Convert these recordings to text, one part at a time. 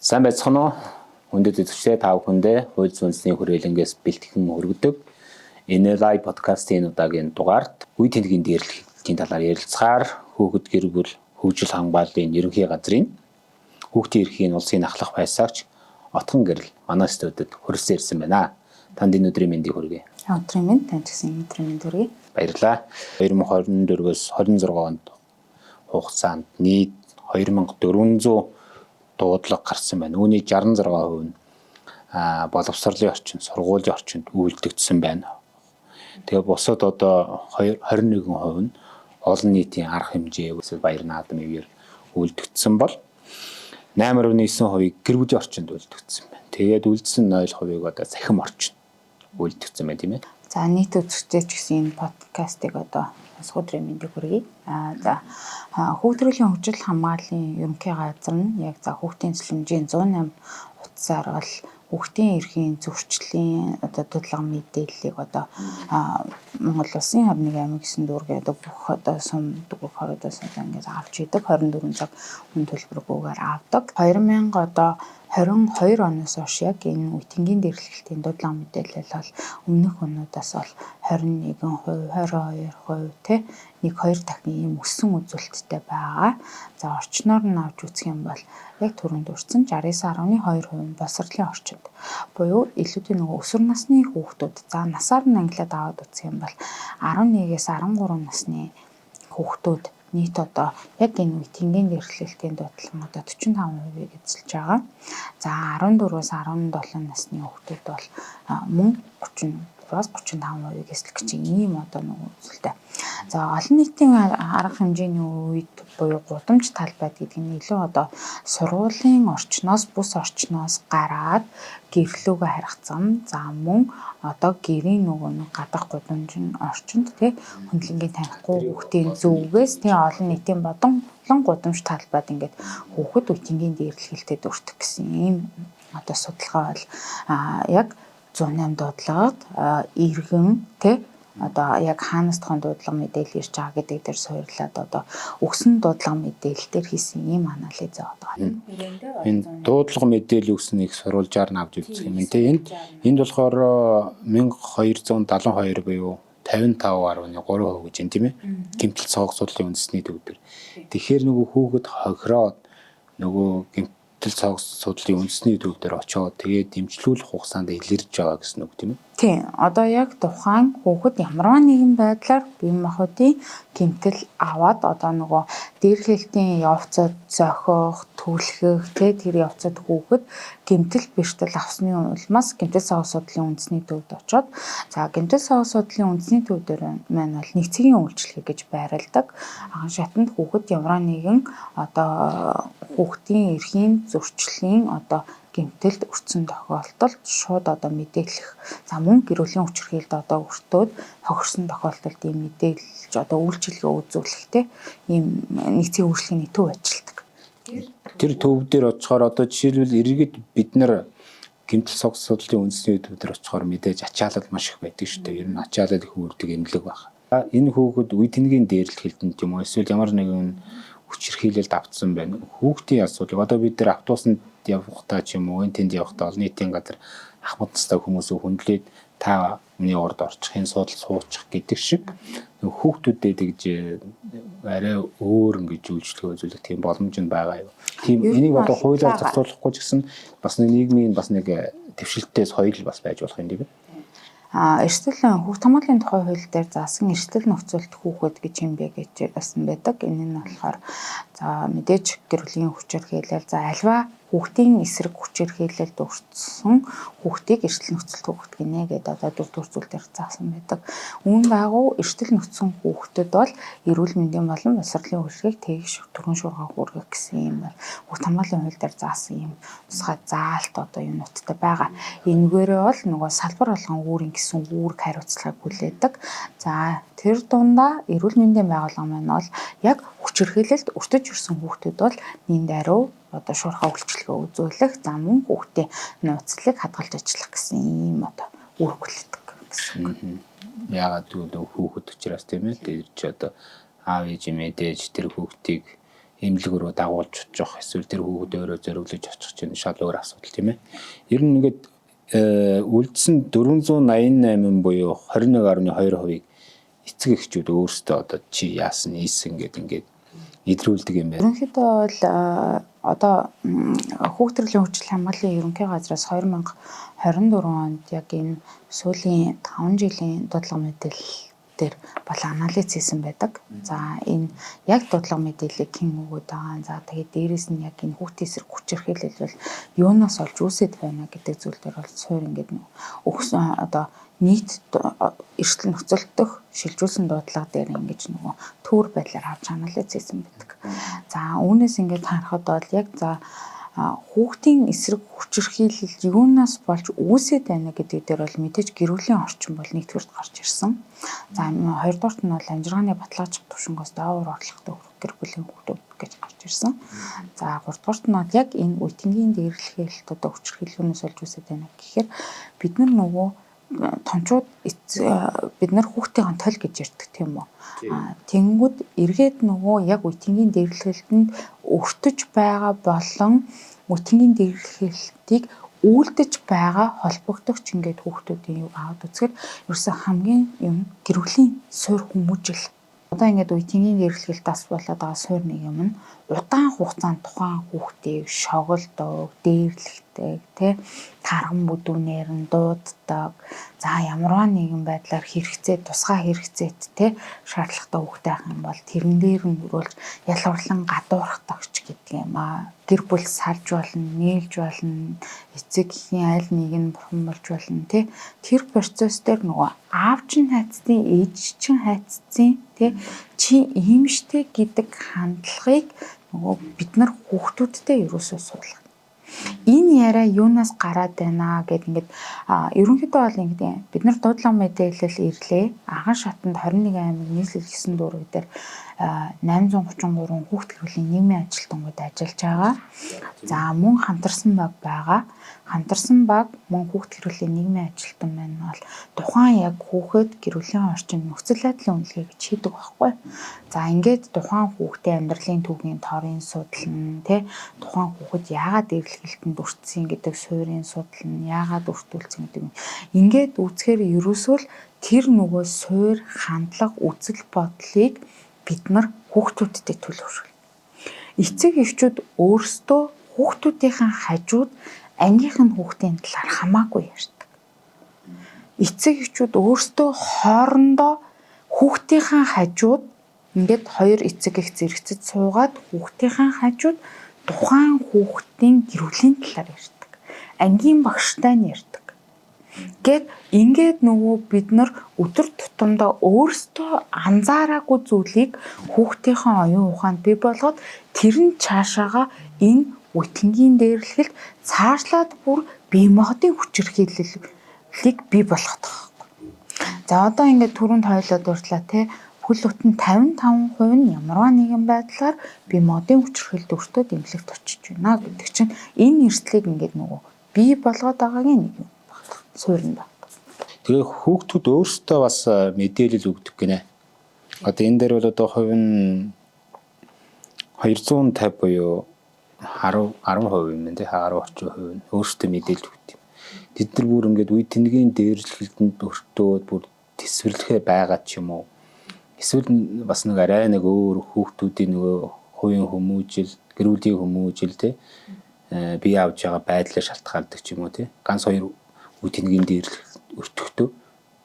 Сайн байцгаана уу? Хүндэт үзэгчдээ та бүхэндээ хууль зүйнсний хүрээлэнгээс бэлтгэн өргөдөг энэ лайв подкастын удаагийн дугаарт үе тэнцгийн дээрлэхийн талаар ярилцахаар хүүхэд гэр бүл хөгжил хамгааллын ерөнхий газрын хүүхдийн эрхийн улсын ахлах байсаагч Отгон Гэрэл манай студид хүрэлцэн ирсэн байна. Танд энэ өдрийн мэндийг хүргэе. Өдрийн мэнд, танд гэсэн өдрийн мэнд хүргэе. Баярлалаа. 2024-өөс 26 онд хугацаанд нийт 2400 дуудлага гарсан байна. Үүний 66% нь боловсролын орчинд, сургуулийн орчинд үйлдэгдсэн байна. Тэгээ бусад одоо 21% нь олон нийтийн арга хэмжээ эсвэл баяр наадмын үйлдэгдсэн бол 8.9% гэр бүлийн орчинд үйлдэгдсэн байна. Тэгээд үлдсэн 0% одоо цахим орчинд үйлдэгдсэн байна тийм ээ. За нийт үзэгчдээ ч гэсэн энэ подкастыг одоо өдрийн мэндийг хүргэе. За хүүхдийн хөгжил хамгааллын ерөнхий газар нь яг за хүүхдийн цэцлэмжийн 108 утсаар бол хүүхдийн эрхийн зөрчлийн одоо дуудлага мэдээллийг одоо Монгол Улсын 21 аймаг 9 дүүргээ одоо бүх одоо сум дүүрэг хоригдоос ингээд авч идэг 24 цаг хүн төлбөргүйгээр авдаг. 2000 одоо 22 оноос хойш яг энэ үе тэнгийн дээрлэхтийн дуудлага мэдээлэл бол өмнөх онуудаас бол 21%, 22% тэ 1-2 дахин ийм өссөн үзүүлэлттэй байгаа. За орчноор нь авч үзэх юм бол яг түрүүнд дурдсан 69.2% боловсролын орчинд. Буюу илүүтэй нөгөө өсвөр насны хүүхдүүд за насаар нь ангилаад аваад үзэх юм бол 11-ээс 13 насны хүүхдүүд нийт одоо яг энэ үе тэнгийн дээрлэхтийн дуудлагуудаа 45% эзэлж байгаа. За 14-өөс 17 насны хүүхдүүд бол мөн 30-35% эзлэх гэж ийм одоо нэг үзэлтэй. За олон нийтийн арга хэмжээний үед буюу гудамж талбайд гэдэг нь илүү одоо сургуулийн орчноос бус орчноос гараад гэрлүүгээ харьцсан. За мөн одоо гэрийн нөгөө нэг гадах гудамжийн орчинд тий хөндлөнгийн танихгүй хүүхдийн зүгээс тий олон нийтийн бодон гудамж талбайд ингээд хүүхэд үеийнгийн дээрлэхэлтэд өртөх гэсэн ийм одоо судалгаа бол яг 108 дуудлагад иргэн тий одоо яг хаанаас тохын дуудлага мэдээлэл ирж байгаа гэдэг дээр суйрлаад одоо өгсөн дуудлага мэдээлэл дээр хийсэн ийм анализ байгаа. Энэ дуудлага мэдээлэл өгснийг сурвалжаар нь авч үзэх юм. Энд болохоор 1272 буюу 55.3% гэж юм тийм ээ. Гэмтэл цогц судлалын үндэсний төвдөр. Тэгэхээр нөгөө хүүхэд хохироод нөгөө гэмтэл цогц судлалын үндэсний төвдөр очоод тэгээд дэмжлүүлэх хугацаанд илэрж байгаа гэсэн үг тийм ээ. Тийм. Одоо яг тухайн хүүхэд ямарваа нэгэн байдлаар бие махбодын гэмтэл аваад одоо нөгөө дээрлэхтийн явцад зохиох, түлхэх тэр явцад хүүхэд гэмтэл бэртэл авсны улмаас гэмтэл цогц судлалын үндэсний төвд очоод за гэмтэл цогц судлалын үндэсний төв дээр маань бол нэгцгийн үйлчлэгээ гэж байрладаг. Шатанд хүүхэд ямарваа нэгэн одоо хүүхдийн эрхийн зөрчлийн одоо гэмтэлд өртсөн тохиолдолд шууд одоо мэдээлэх. За мөн гэр бүлийн хүчирхийлэлд одоо өртөөд хохирсон тохиолдолд ийм мэдээлж одоо үйлчилгээ үзүүлэхтэй ийм нэгцгийн үйлчлэгээний төв ажилладаг. Тэр төв дээр очихоор одоо жишээлбэл иргэд бид нар гэмтэл цогц судлалын үндэсний төв дээр очихоор мэдээж ачаалал маш их байдаг шүү дээ. Ер нь ачаалал их үүрдэг эмнэлэг байна. Энэ хүүхэд үе тэнгийн дээрлэхэлтэнд юм уу эсвэл ямар нэгэн хүчирхийлэлд автсан байна. Хүүхдийн асуудал одоо бид нар автобусанд явахдаа ч юм уу энэ тэнд явахдаа олон нийтийн газар ахмад настай хүмүүсөө хүндлээд та миний урд орчих энэ судал суучих гэдэг шиг хүүхдүүдэд тэгж арай өөр ингэж үйлчлэгээ үзүүлэх тийм боломж нь байгаа юу. Тийм энийг одоо хуулиар зохицуулахгүй ч гэсэн бас нийгмийн бас нэг твшилттэй соёл бас байж болох юм тийм ээ. Эрсдэл хүүхд хамгааллын тухай хууль дээр заасан эрсдэл нөхцөлт хүүхэд гэж юм бэ гэж басан байдаг. Энэ нь болохоор за мэдээж гэр бүлийн хүчирхийлэл за альва хүүхдийн эсрэг хүчирхийлэлд өртсөн хүүхдийг эрсдэл нөхцөлт хүүхэд гинэ гэдэг одоо дүр зүйл дээр заасан байдаг. Үүн дагуу эрсдэл нөхцсөн хүүхдэд бол эрүүл мэндийн болон боловсролын үйлчлэгийг тэгш түргэн шуурга хүргэх гэсэн юм байна. Хүүхд хамгааллын хууль дээр заасан юм тусгай заалт одоо юмнуудтай байгаа. Энэгээрээ бол нөгөө салбар болгон үүрийн гэсэн үүрэг хариуцлагыг хүлээдэг. За тэр дундаа эрүүл мэндийн байгууллага маань бол яг хүчирхийлэлд өртөж ирсэн хүүхдүүд бол нин даруй одоо шуурхай үйлчлэгээ үзүүлэх за мөн хүүхдийн нууцлалыг хадгалж ажиллах гэсэн ийм одоо үүрэг хүлээдэг гэсэн. Яагаад гэвэл хүүхэд учраас тийм ээ тэр ч одоо аав ээж мэдээж тэр хүүхдийг эмнэлэг рүү дагуулж очих эсвэл тэр хүүхэд өөрөө зориглож очих чинь шал өөр асуудал тийм ээ. Ер нь ингээд үлдсэн 488 буюу 21.2% эцэг эхчүүд өөрсдөө одоо чи яасан ийсэн ингээд идрүүлдэг юм байна. Ерөнхийдөө бол одоо хүүхд төрлийн хөгжил хамгааллын ерөнхий газраас 2024 онд яг энэ сүүлийн 5 жилийн дуудлага мэдээлэл дээр бол анализ хийсэн байдаг. За энэ яг дуудлага мэдээллийг хэн өгöd байгаа. За тэгээд дээрэс нь яг энэ хүүхдийн эсрэг хүч хэрхэлэл бол юунаас олж үүсэт байна гэдэг зүйл дээр бол суур ингээд өгсөн одоо нийт эрсдэл нөхцөл дөх шилжүүлсэн дуудлага дээр ингэж нөгөө төвөр байдлаар авч анализ хийсэн байдаг. За үүнээс ингээд харахад бол яг за хүүхдийн эсрэг хүч хэрхийлэл юунаас болж үүсэт байна гэдэг дээр бол мэдээж гэр бүлийн орчин бол нэгдүгээрт гарч ирсэн. За хоёрдугаарт нь бол амжиргааны баталгаажих төвшнгөөс даавар орлоготой гэр бүлийн хүүхдүүд гэж гарч ирсэн. За гуравдугаарт нь бол яг энэ үеийнгийн дээрлэхээлт одоо хүч хэрхийллүүнээс болж үүсэт байна гэхээр бид нар нөгөө томчууд бид нар хүүхдийн тойл гэж ярьдаг тийм үү. Тэнгүүд эргээд нөгөө яг үеийнгийн дээрлэхээлтэнд өртөж байгаа болон үеийнгийн дээрлэхээлтийг үйлдэж байгаа холбогдогч ингээд хүүхдүүдийн юу аваад үзэхээр ерөөсөө хамгийн юм гэр бүлийн суур хүмүүжил. Одоо ингээд үеийнгийн дээрлэхээлт тас болоод байгаа суур нэг юм нь удаан хугацаанд тухайн хүүхдийг шоголдог, дээрлэхдэг, тэ тарган бүдүүнээр нь дууддаг. За ямарваа нэгэн байдлаар хэрэгцээ, тусгай хэрэгцээт тэ шаардлагатай хүүхдээ байх юм бол тэрэн дээр нь өрөөлж ялварлан гадуурхдагч гэдэг юм аа. Гэр бүл салж болно, нээлж болно, эцэг эхийн аль нэг нь бурхан болж болно тэ. Тэр процесс дээр нөгөө аав чинь хайцсан, ээж чинь хайцсан тэ чи ийм штэ гэдэг хандлагыг нөгөө бид нар хүүхдүүдтэй ерөөсөө суулгана. Энэ яриа юунаас гараад байна гэд ингээд ерөнхийдөө бол ингээд бид нар дуудлага мэдээлэл ирлээ. Аган шатанд 21 аймаг нийслэл 9 дүүрэг дээр 833 хүүхд гэр бүлийн нийгмийн ажилтнууд ажиллаж байгаа. За мөн хамтарсан баг байгаа. Хамтарсан баг мөн хүүхд гэр бүлийн нийгмийн ажилтан байна бол тухайн яг хүүхэд гэр бүлийн орчинд нөхцөл байдлын үнэлгээг хийдэг байхгүй. За ингээд тухайн хүүхдийн амьдралын төвийн торын судална тий тухайн хүүхэд яагаад дээрлэхэлтэнд өртсөн гэдэг суурийн судална яагаад өртүүлсэн гэдэг ингээд үзэхээр ерөөсөө л тэр нөгөө суур хандлага үзэл бодлыг бид нар хүүхдүүдтэй төлөвшүүл. Эцэг эхчүүд өөрсдөө хүүхдүүдийн хажууд ангийнхан хүүхдийн талаар хамаагүй ярьдаг. Эцэг эхчүүд өөрсдөө хоорондоо хүүхдийн хажууд ингээд хоёр эцэг эх зэрэгцэж суугаад хүүхдийн хажууд тухайн хүүхдийн гэр бүлийн талаар ярьдаг. Ангийн багштай нь ярьдаг. Гэт ингээд нөгөө бид нар өдөр тутамдаа өөрсдөө анзаараагүй зүйлийг хүүхдийн оюун ухаанд бий болгоод тэр нь цаашаага энэ үеийнгийн дээрлэхэлд цаашлаад бүр бие махбодын хүч хэрхийллийг бий болгох таахгүй. За одоо ингээд түрүүнд хойлоод уртлаа те хөл бүтэн 55% нь ямарваа нэгэн байдлаар бие махбодын хүч хэрхийлэлд өртөө дэмжлэгт очиж байна гэдэг чинь энэ эрсдлийг ингээд нөгөө бий болгоод байгаагийн нэг юм байна. Суурин байна. Тэгээ хүүхдүүд өөрсдөө бас мэдээлэл өгдөг гинэ. Одоо энэ дээр бол одоо хувь нь 250 буюу 10% юм тий 10 орчим хувь нь өөрсдөө мэдээлэл өгдөг. Тэд нар бүр ингээд үе тэнгийн дээрлэлтэнд өртөөд бүр тэсвэрлэхэ байгаа ч юм уу. Эсвэл бас нэг арай нэг өөр хүүхдүүдийн нөгөө хувийн хүмүүжил, гэр бүлийн хүмүүжил тий бие авж байгаа байдлаар шалтгаалдаг ч юм уу тий. Ганц хоёр үе тэнгийн дээрлэл өртөхдөө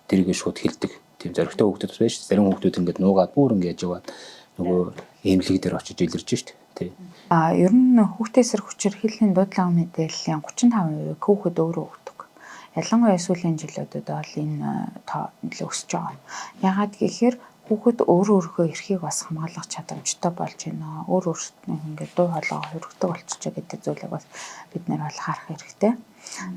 тэрийг шууд хэлдэг. Тийм зоригтой хүүхдүүд байж зарим хүүхдүүд ингээд нуугаад бүр ингээд яваад нөгөө эмнэлэг дээр очиж илэрж штт тий. Ер нь хүүхдийн эсрэг хүч хэрхийллийн дуудлага мэдээллийн 35% хүүхэд өөрөө өгдөг. Ялангуяа сүүлийн жилүүдэд бол энэ тоо нэлээд өсөж байгаа. Ягаад гэхээр хүүхэд өөрийнхөө эрхийг бас хамгаалах чадамжтай болж байна. Өөртөө ингээд дуу хоолой хөргөдөг болчихоо гэдэг зүйлийг бас бид нэр бол харах хэрэгтэй.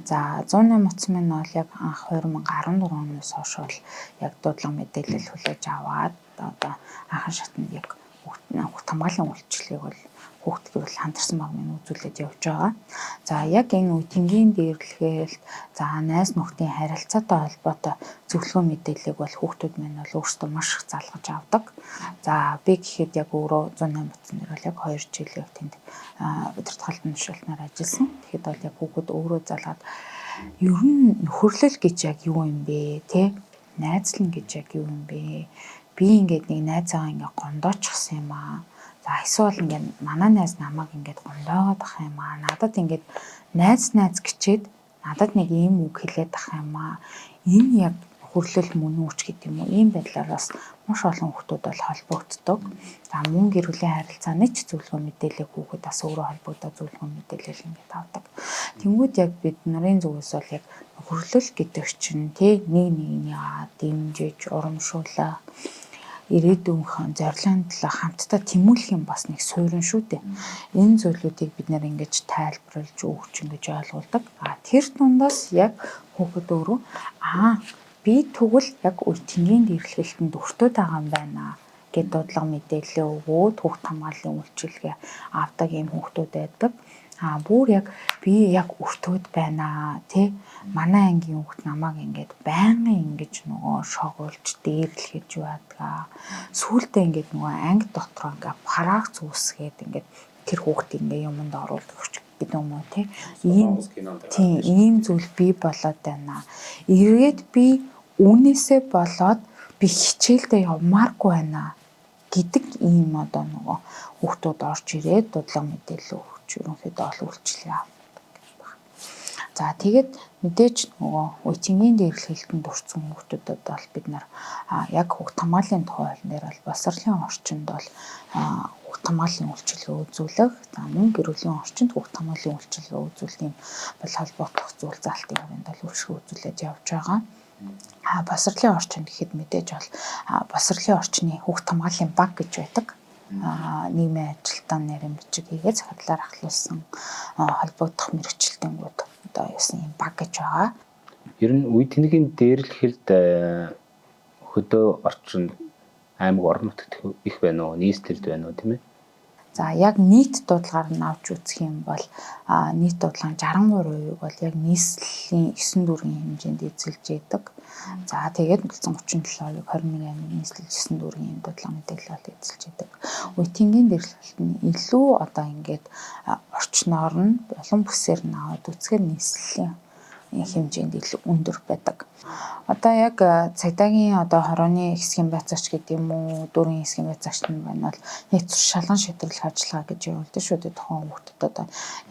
За 108 утсан минь бол яг анх 2014 оноос хойш бол яг дуудлага мэдээлэл хүлээж аваад одоо анхан шатнд яг хүүхд хамгааллын үйлчлэгийг бол хүүхд гэвэл хамтарсан баг минь үзүүлээд явж байгаа. За яг энэ үеийнгийн дээрлэгээл за найз нөхдийн харилцаатай холбоотой зөвлөгөө мэдээллийг бол хүүхдүүд минь бол өөрсдөө маш их залгаж авдаг. За би гэхэд яг өөрөө 108 утсан дээр бол яг 2 жил яг тэнд удирдлагын тушаалтнаар ажилласан. Тэгэхэд бол яг хүүхд өөрөө залгаад ер нь нөхөрлөл гэж яг юу юм бэ те? Найзлан гэж яг юу юм бэ? Би ингээд нэг найзаагаа ингээд гондоочихсан юм аа. За эсвэл ингээд манай найз намайг ингээд гондоогоод ах юм аа. Надад ингээд найз гिचээд надад нэг ийм үг хэлээд ах юм аа. Энэ яг хөрлөл мөн үуч гэдэг юм уу? Ийм байдлаар бас маш олон хүмүүс бол холбогддог. За мөн гэр бүлийн харилцааны ч зөвлөгөө мэдээлэл хүүхэд бас өөрөө холбогдоод зөвлөгөө мэдээлэл ингээд авдаг. Тэнгүүд яг бид нарын зүгээс бол яг хөрлөл гэдэг чинь тий нэг нэгний дэмжиж урамшуулах ирээдүйнхэн зорилгын төлөө хамтдаа тэмүүлэх юм бас нэг суурин шүү дээ. Энэ зүйлүүдийг бид нэр ингэж тайлбарлаж өгч ингэж ойлгуулдаг. Тэр дундаас яг хүүхэд өөрөө би тэгвэл яг үеийнгийн дээрлэхэлтэнд өртөөд байгаа юм байна гэд дуудлага мэдээлэл өгөөд хүүхд хамгааллын үйлчилгээ авдаг юм хүүхдүүд байдаг. Бүр яг би яг өртөөд байна тий манай ангийн хүүхд намайг ингээд байнгын ингэж нөгөө шогуулж дээрлэхэж байдаг. Сүүлдээ ингээд нөгөө анги дотроо ингээд параг зүсгээд ингээд тэр хүүхд ингээд юмд оруулдаг гэдэг юм уу тий ийм зүйл би болоод байна. Эргээд би үнээсээ болоод би хичээлдээ явмааргүй байна гэдэг ийм одоо нөгөө хүүхдүүд орж ирээд дуудлага мэдээлэл өгч ерөнхийдөө ол үйлчилгээ авдаг гэх байна. За тэгээд мэдээж нөгөө үеийнгийн дээрлэхэлтэнд орсон хүүхдүүдэд бол бид нар яг хүүхд хамгааллын тухай хуулиар бол боловсролын орчинд бол хүүхд хамгааллын үйлчилгээ үзүүлэх, за мөн гэр бүлийн орчинд хүүхд хамгааллын үйлчилгээ үзүүлэх юм бол холбоотлох зүйл залтын хувьд бол үйлчилгээ үзүүлээд явж байгаа. Боловсролын орчин гэхэд мэдээж бол боловсролын орчны хүүхд хамгааллын баг гэж байдаг. Нийгмийн ажилтан нарийн бичиг хийгээд захидлаар ахлуулсан холбогдох мэргэжилтэнгүүд одоо яасан юм баг гэж байгаа. Ер нь үе тэнгийн дээрлэхэлд хөдөө орчинд аймаг орон нутагт их байна уу, нийслэлд байна уу тийм ээ? За яг нийт дуудлагаар нь авч үзэх юм бол нийт дуудлагын 63% бол яг нийслэлийн 9 дүүргийн хэмжээнд эзэлж яадаг. За тэгээд 37% 21 аймаг нийслэл 9 дүүргийн дуудлага мэдээлэл бол эзэлж яадаг. Үеийнгийн дээрлэхэлт нь илүү одоо ингээд орчноор нь улам бүсээр нь аваад үзэхээр нийслэлийн хэмжээнд илүү өндөр байдаг. Одоо яг цагдаагийн одоо хорооны хэсгийн байцаагч гэдэг юм уу, дүүргийн хэсгийн байцаагч нь байна бол нэг шалган шийдвэрлэх ажиллагаа гэж явуулдаг шүү дээ. Тухайн хүүхдэд одоо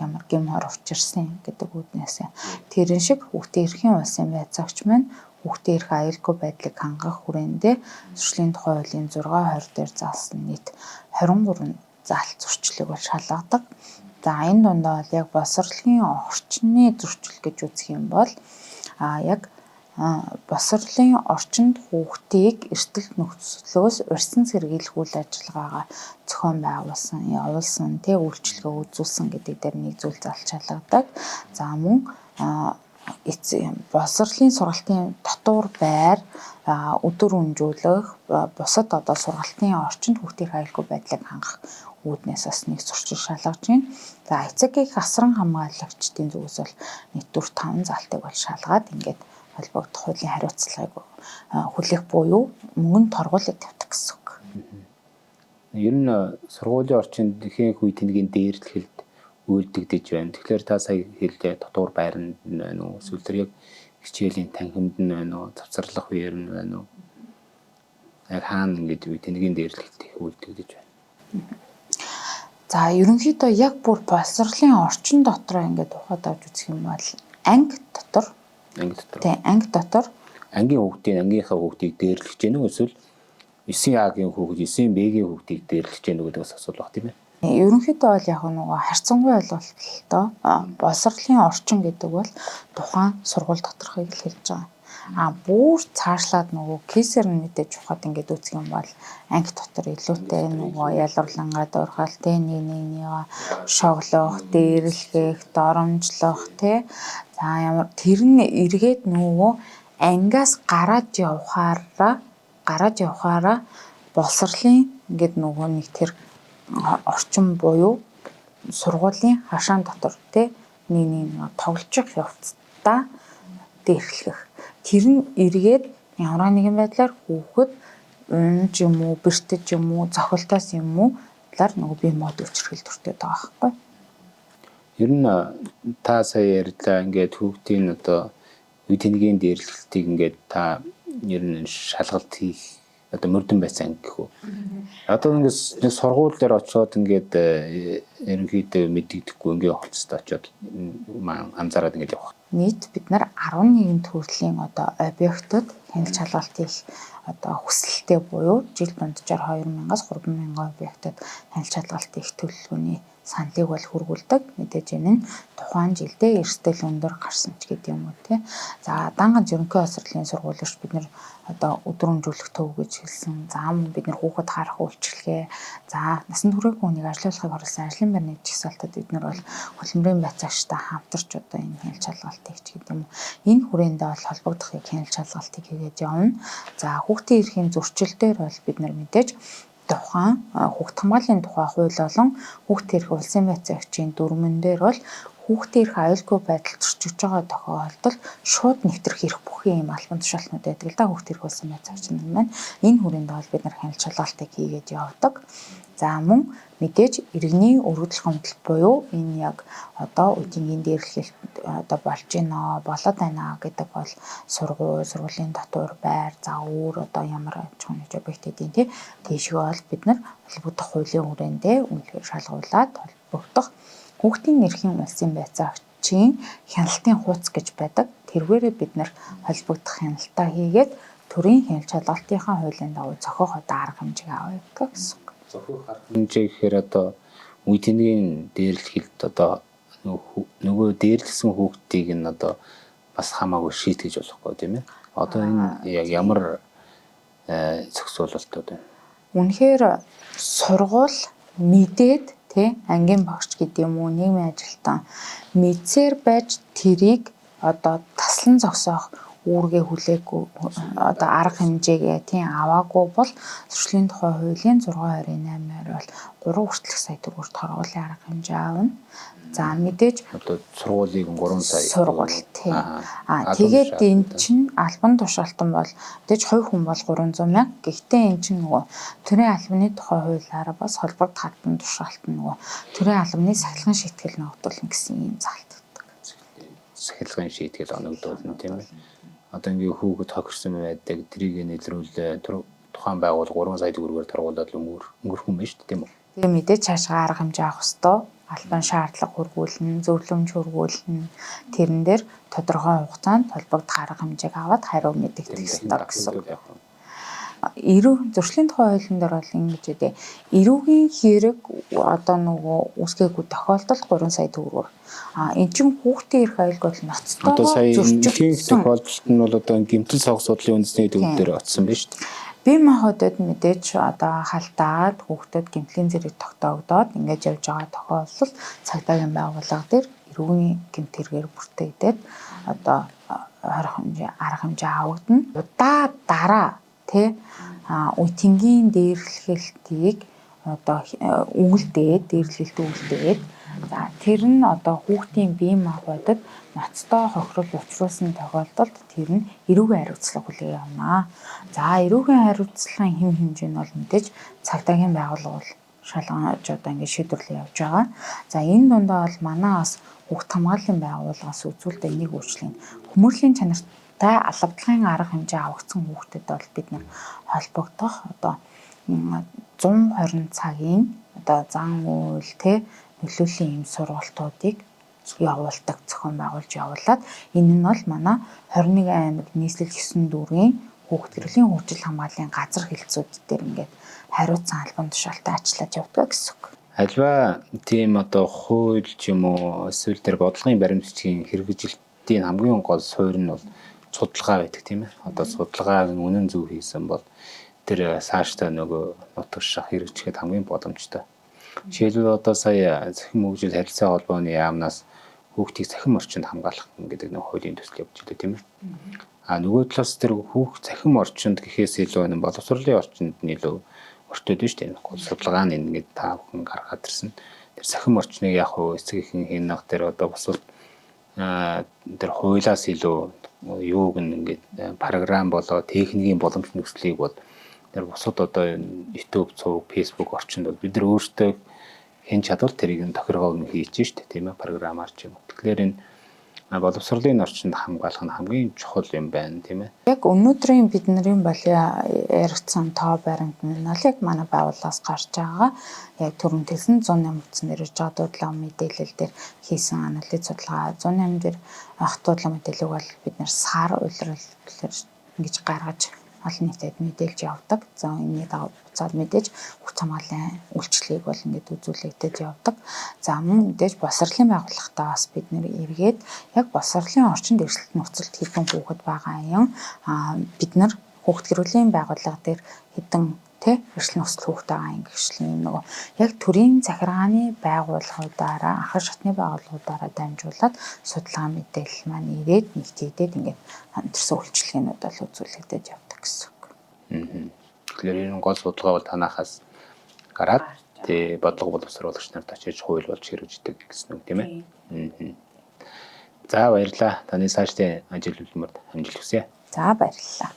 ямар гэм хор учирсан гэдэг үүднээс тэрэн шиг хүүхдийн эрхийн улсын байцаагч маань хүүхдийн эрх аюулгүй байдлыг хангах хүрээндээ зөрчлийн тухай хуулийн 6.20 дээр заасан нийт 23 заалт зөрчлийг бол шалгадаг. За энэ дундаа бол яг боловсролын орчны зөрчил гэж үзэх юм бол яг боловсролын орчинд хүүхдийг эрсдэл нөхцлөөс урьдчилан сэргийлэх үйл ажиллагаагаа зохион байгуулсан, явуулсан, үйлчилгээ үзүүлсэн гэдэг дээр нэг зүйл залж шалгадаг. За мөн боловсролын сургалтын дотуур байр өдөр өнжүүлэх бусад одоо сургалтын орчинд хүүхдийн аюулгүй байдлыг хангах үүднээс бас нэг зурчил шалгаж байна. За эцэг их асран хамгаалагчдын зүгээс бол нийтдүр 5 залтыг бол шалгаад ингээд холбогдох хуулийн хариуцлагыг хүлээх буюу мөнгөнд торгуулийг тавьдаг гэсэн үг. Ер нь сургуулийн орчинд ихэнх үе тэнгийн дээрлэхэлд үйлдэгдэж байна. Тэгэхээр та сая хэллээ дотуур байранд байна уу? Эсвэл тэр яг хичээлийн танхимд нь байна уу? Завсарлах үеэр нь байна уу? Яг хаана ингэж үе тэнгийн дээрлэхэлд их үйлдэгдэж байна. За ерөнхийдөө яг бүр боловсролын орчин дотор ингээд ухаад авч үзэх юм бол анги дотор ангийн ангийнхаа хүүхдийг дээрлэж гэнэ үү эсвэл 9А-гийн хүүхд 9Б-гийн хүүхдийг дээрлэж гэнэ гэдэг бас асуудал баг тийм ээ. Ерөнхийдөө бол яг нөгөө харьцангуй ойлголттой боловсролын орчин гэдэг бол тухайн сургууль доторхыг л хэлж байгаа. Бүр цаашлаад нөгөө кейсээр нь мэдээж ухаад ингээд үзэх юм бол анги дотор илүүтэй нөгөө ялварлангаа дуурхал тэ нэгнийгаа шоглох, дээрлэх, доромжлох тэ за ямар тэр нь эргээд нөгөө ангиас гараад явхаараа боловсролын ингээд нөгөө нэг тэр орчин буюу сургуулийн хашаан дотор тий нэг тоглож явцдаа дээрлэх. Тэр нь эргээд ямар нэгэн байдлаар хүүхэд унж юм уу, бэртэж юм уу, цохилтоос юм уу талаар нөгөө бие мод өвчрхэл төртөд байгаа байхгүй. Ер нь та сая ярьлаа ингээд хүүхдийн одоо үе тэнгийн дээрлэлтийг ингээд та ер нь шалгалт хийх одоо мөрдөн байсан гэх үү. Одоо ингээд сургууль дээр очиод ингээд ерөнхийдөө мэддэгдэхгүй ингээд хувцастай очиод анзаараад ингээд явах. Нийт бид нар 11 төрлийн одоо объектууд хяналт шалгалт хийх одоо хүсэлттэй буюу жил дунджаар 2000-аас 3000 объектууд хяналт шалгалт хийх төлөвлөгөөний саналыг бол хургуулдаг. Мэдээж энэ нь тухайн жилдээ эрсдэл өндөр гарсан ч гэдэг юм уу тий. За данган ерөнхий боловсролын сургуулиуш бид нар одоо өдрөмжүүлэх төв гэж хэлсэн. За мөн бид нар хүүхэд харах үйлчилгээ. За насан туршийн хүнийг ажилуулахыг хорлсон ажлын байрны жагсаалтад бид нар бол хөдөлмөрийн байцаагчтай хамтарч одоо энэ хяналт шалгалтыг ч гэдэг юм уу. Энэ хүрээндээ бол холбогдохыг хяналт шалгалтыг хийгээд явна. За хүүхдийн эрхийн зөрчил дээр бол бид нар мэдээж тухайн хүүхд хамгааллын тухай хууль болон хүүхдийн эрх улсын байцаагчийн дүрмэн дээр бол хүүхдийн эрх аюулгүй байдалд орчиж байгаа тохиолдолд шууд нэвтрэх эрх бүхий юм албан тушаалтнууд байдаг л да хүүхдийн эрх улсын байцаагч нар маань. Энэ хүрээндээ бол бид нар хяналт шалгалтыг хийгээд явдаг. За мөн мэдээж иргэний өргөдөл гомдол буюу энэ яг одоо үеийнгийн дээрлэлт одоо болж байна болоод байна гэдэг бол сургуулийн дотор байр за өөр одоо ямар чухал объектуудын тийшээ бол бид нар холбогдох хуулийн хүрээндээ үнэлгээр шалгуулад холбогдох хүүхдийн эрхийн улсын байцаагчийн хяналтын хууц гэж байдаг. Тэрвээрээ бид нар холбогдох хяналтаа хийгээд төрийн хяналт шалгалтынхаа хуулийн дагуу зохиох одоо арга хэмжээг авъя гэсэн. Зохиох арга хэмжээ гэхээр одоо үе тэнгийн дээрлэлт одоо нөгөө дээрлсэн хүүхдийг нь одоо бас хамаагүй шийтгэж болохгүй тийм ээ. Одоо энэ яг ямар зохицуулалтууд байна? Үнэхээр сургууль мэдээд тий ангийн багш гэдэг юм уу нийгмийн ажилтан мэдсээр байж тэрийг одоо таслан зогсоох үүргээ хүлээгүй одоо арга хэмжээгээ тий аваагүй бол зөрчлийн тухай хуулийн 628-аар бол 3 хүртэлх сая төгрөгөөр торгуулийн арга хэмжээ аавна. За мэдээж одоо сургуулийг 3 сая сургууль тий. Тэгээд эн чинь албан тушаалтан бол мэдээж хувь хүн бол 300 мянга. Гэхдээ эн чинь нөгөө төрийн албаны тухай хуулиар бас холбогдох албан тушаалтан нөгөө төрийн албаны сахилгын шийтгэл ногдуулна гэсэн юм залтдаг. Сахилгын шийтгэл оногдуулна тийм ээ. Одоо ингээ хүүхэд тохирсон байдаг трийг нийлрүүлээ тухайн байгуул 3 сая төгрөгөөр торгуулаад өнгөрөх юм байна шүү дээ тийм үү. Тэгээ мэдээж цаашаа арга хэмжээ авах ёстой. Албан шаардлага хургуулна, зөвлөмж хургуулна. Тэрэн дээр тодорхой хугацаанд холбогдох арга хэмжээг аваад хариу мэдэгдэх ёстой гэсэн. Зөрчлийн тухай хуулийн дээр бол ингэж үү. Эрүүгийн хэрэг одоо нөгөө үүсгээгүй тохиолдолд 3 сая төгрөгөөр. Эн чинь хүүхдийн эрх аюулгүй ноцтой зөрчил тохиолдолд нь бол одоо гэмтэл согс судлалын үндэсний төв дээр очсон байна шүү дээ. Бие махбодод мэдээж одоо халтаад хүүхдүүд гэмтлийн зэрэг тогтоогдоод ингэж явж байгаа тохиолдолд цагдаагийн байгууллага дээр эрүүгийн гэмт хэрэгээр бүртгэгдээд одоо арга хэмжээ авагдана. Удаа дараа тий үе тэнгийн дээрлэлтийг одоо өгүүлдээд за тэр нь одоо хүүхдийн бие махбодод ноцтой хохирол учруулсан тохиолдолд тэр нь эрүүгийн хариуцлага хүлээх явна. За эрүүгийн хариуцлагын хэм хэмжээ нь бол мэдээж цагдаагийн байгууллага бол шалгаж одоо ингэ шийдвэрлэж явж байгаа. За энэ дундаа бол манай бас хүүхд хамгааллын байгууллагаас үзүүлдэг нэг үйлчлэгийн хүмүүрлийн чанартай албадлагын арга хэмжээ авагдсан хүүхдэд бол бид нар холбогдох одоо 120 цагийн одоо зан үйл нөлөөллийн юм сургалтуудыг явуулдаг зохион байгуулж явуулаад энэ нь бол манай 21 аймаг нийслэл 9 дүүргийн хүүхд гэрлийн хөгжил хамгааллын газар хэлтсүүд дээр ингээд хариуцсан албан тушаалтаа ажиллаж явдаг гэсэн үг. Альва тийм одоо хууль ч юм уу эсвэл тэр бодлогын баримтчгийн хэрэгжилтийн хамгийн гол суурь нь бол судалгаа байдаг тийм ээ. Одоо судалгааг үнэн зөв хийсэн бол тэр цаашдаа нөгөө нутагших хэрэгжихэд хамгийн боломжтой. Жишээлбэл одоо сая захин хөгжил харилцаа холбооны яамнаас хүүхдийг захин орчинд хамгаалах гэдэг нэг хуулийн төсөл явж байгаа тийм ээ. Нөгөө талаас тэр хүүхд захин орчинд гэхээс илүү нэг боловсролын орчинд нь илүү өртөөд нь шүү дээ. Судалгаа нь ингээд та бүхэн гаргаад ирсэн. тэр сахим орчныг яг хуу эцгийнхэн хийнах тэр одоо бусад тэр хуулиас илүү юуг ингээд програм болоо техникийн боломж нөхцөлийг бол тэр бусад одоо YouTube, цувг, Facebook орчинд бол бид нар өөрсдөө хэн чадвар тэрийг нь тохиргоог нь хийж штэ тийм ээ програмаар ч юм уу. Тэгэхээр энэ боловсролын орчинд хамгаалах нь хамгийн чухал юм байна тийм ээ. Яг өнөөдрийн бидний яригдсан тоо баримтны нь яг манай байгууллагаас гарч байгаа яг түрүүн хэлсэн 108 нэрж байгаа дуудлага мэдээлэл дээр хийсэн анализ судалгаа 108 дээр ах дуудлага мэдээлэл бол бид нэр сар улирал ингэж гаргаж олон нийтэд мэдээлж явдаг. За энэний дагуу буцаад мэдээж хүч хамгааллын үйлчлэгийг бол ингээд үзүүлэгдэж явдаг. За мөн мэдээж боловсролын байгууллагатаа бас бид нэр эргээд яг боловсролын орчинд эрсдэл нөхцөлд хэдэн хүүхэд байгаа юм. Бид нар хүүхд гэрүүлийн байгууллага дээр хэдэн эрсдэл нөхцөл хүүхэд байгаа юм гэрчлийн нөгөө яг төрийн захиргааны байгууллагуудаараа ахар шатны байгууллагуудаараа дамжуулаад судалгаа мэдээлэл маань ирээд нэгтгэгдээд ингээд хамтарсан үйлчлэгээнүүд бол үзүүлэгдэж явдаг гэсэн үг. Тэгэхээр энэ гол судалгаа бол танахаас гараад тий бодлого боловсруулагч нарт очиж хууль болж хэрэгждэг гэсэн үг тийм ээ. За баярлалаа. Таны цаашдын ажил хөдөлмөрт амжилт хүсье. За баярлалаа.